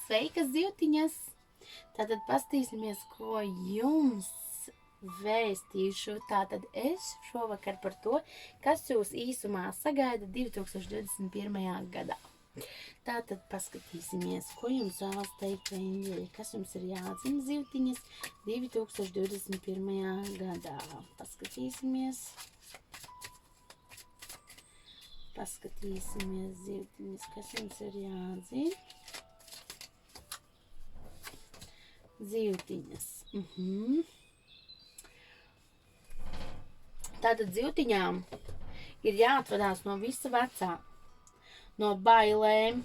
Sveikas, zivtiņas! Tātad pastīsimies, ko jums vēstīšu. Tātad es šovakar par to, kas jūs īsumā sagaida 2021. gadā. Tātad paskatīsimies, ko jums vēlas teikt eņģeļi, kas jums ir jāatzina, zivtiņas, 2021. gadā. Paskatīsimies, zivtiņas, kas jums ir jāatzina. Zivtiņas. Tātad zivtiņām ir jāatvadās no visa vecā, no bailēm,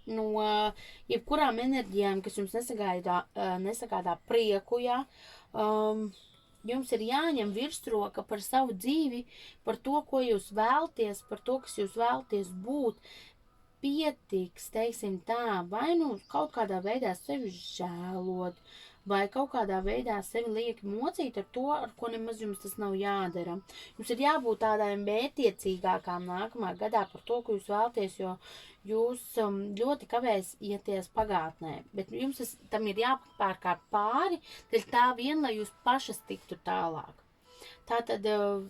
no jebkurām enerģijām, kas jums nesagādā prieku, ja? Jums ir jāņem virsroka par savu dzīvi, par to, ko jūs vēlties, par to, kas jūs vēlties būt. Pietiks, teiksim tā, vai nu kaut kādā veidā sevi žēlot, vai kaut kādā veidā sevi lieki mocīt ar to, ar ko nemaz jums tas nav jādara. Jums ir jābūt tādām mērķiecīgākām nākamā gadā par to, ko jūs vēlties, jo jūs ļoti kavēsieties pagātnē, bet jums tam ir jāpārkāp pāri, dēļ tā vien, lai jūs pašas tiktu tālāk. Tātad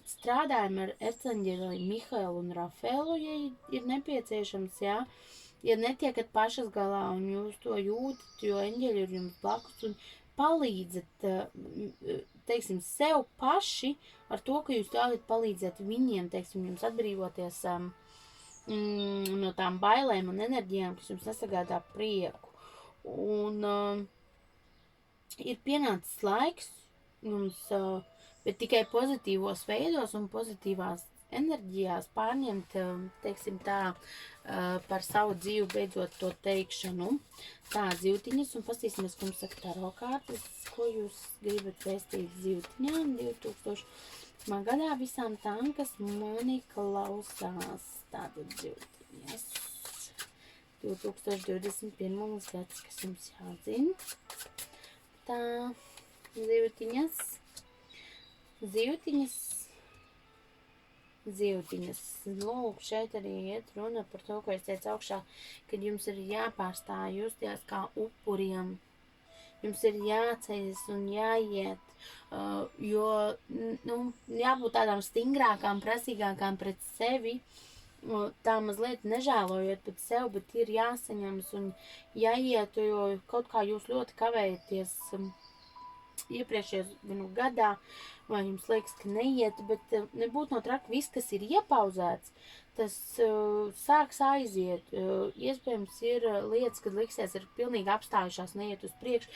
strādājam ar erceņģeli Mihailu un Rafēlu, ja ir nepieciešams, jā. Ja netiekat pašas galā un jūs to jūtat, jo eņģeļi ir jums blakus un palīdzat, teiksim, sev paši ar to, ka jūs ļaujat palīdzēt viņiem, teiksim, jums atbrīvoties no tām bailēm un enerģijām, kas jums nesagādā prieku. Un ir pienācis laiks jums bet tikai pozitīvos veidos un pozitīvās enerģijās pārņemt, teiksim tā, par savu dzīvi beidzot to teikšanu. Tā, zivtiņas, un pastīsimies, ko mums saka taro kārtas, ko jūs gribat vēstīt zivtiņām 2000. gadā visām tām, kas mani klausās. Tātad zivtiņas. 2021. gads, kas jums jāzina. Tā, zivtiņas. Zivtiņas. Lūk, šeit arī iet runa par to, ko es teicu augšā, kad jums ir jāpārstāj justies kā upuriem. Jums ir jāceļas un jāiet, jo jābūt tādām stingrākām, prasīgākām pret sevi, tā mazliet nežēlojot pret sevi, bet ir jāsaņemas un jāiet, jo kaut kā jūs ļoti kavējaties iepriekšējos gadā, vai jums liekas, ka neiet, bet nebūtu no traki viss, kas ir iepauzēts, tas sāks aiziet. Iespējams, ir lietas, kad liksies, ir pilnīgi apstājušās, neiet uz priekšu.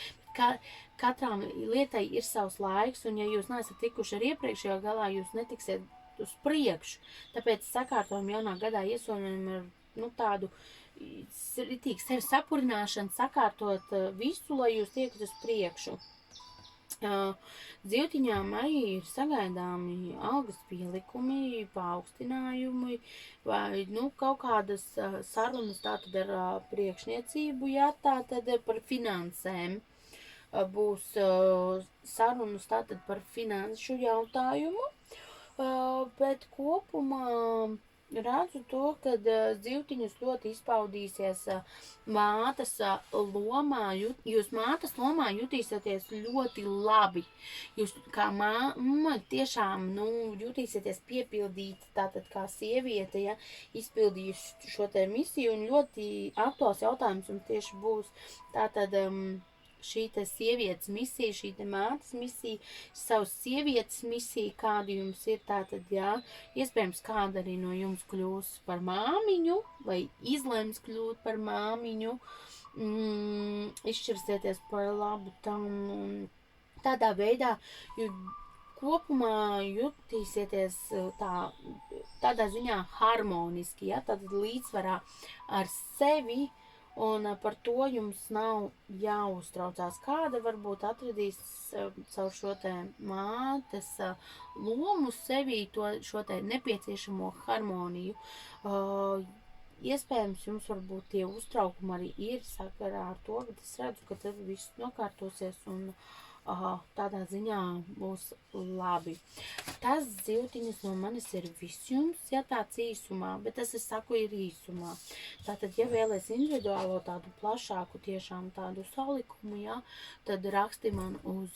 Katrām lietai ir savs laiks, un ja jūs neesat tikuši ar iepriekšējo galā, jūs netiksiet uz priekšu. Tāpēc sakārtojam jaunā gadā iesolījam ar tādu ritīgi sevi sapurināšanu, sakārtot visu, lai jūs tiekat uz priekšu. Zivtiņām arī ir sagaidāmi algas pielikumi, paaugstinājumi vai kaut kādas sarunas tātad ar priekšniecību, jā, tātad par finansēm. Būs sarunas tātad par finanšu jautājumu, bet kopumā redzu to, ka zivtiņas ļoti izpaudīsies mātes lomā, jūs mātes lomā jutīsieties ļoti labi. Jūs kā mamma tiešām, jutīsieties piepildīti, tātad kā sieviete, ja, izpildījuši šo te misiju, un ļoti aktuāls jautājums jums tieši būs tātad šī te sievietes misija, šī te mātes misija, savas sievietes misija, kāda jums ir tātad, jā, iespējams, kāda arī no jums kļūs par māmiņu, vai izlems kļūt par māmiņu, izšķirsieties par labu tam, un tādā veidā kopumā jutīsieties tādā ziņā harmoniski, ja, tātad līdzsvarā ar sevi, un par to jums nav jāuztraucās. Kāda varbūt atradīs caur šo te mātes lomu sevī šo te nepieciešamo harmoniju. Iespējams, jums varbūt tie uztraukumi arī ir sakarā ar to, bet es redzu, ka tad viss nokārtosies un tādā ziņā būs labi. Tas zivtiņas no manis ir viss jums, ja tāds īsumā, bet tas, es saku, ir īsumā. Tātad, ja vēlies individuālo tādu plašāku, tiešām tādu salikumu, ja, tad raksti man uz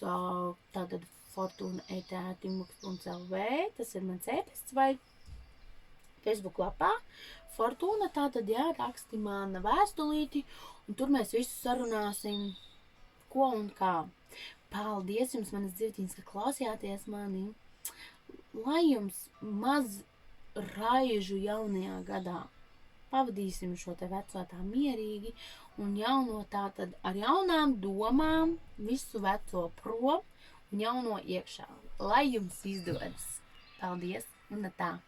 tātad fortuna@inbox.lv, tas ir mans e-pasts vai Facebook lapā. Fortuna, tātad, jā, raksti man vēstulīti, un tur mēs visu sarunāsim, ko un kā. Paldies jums, manas dzirtiņas, ka klausījāties mani. Lai jums maz raižu jaunajā gadā. Pavadīsim šo te veco tā mierīgi un jauno tātad ar jaunām domām, visu veco prom un jauno iekšā. Lai jums izdodas. Paldies un tā.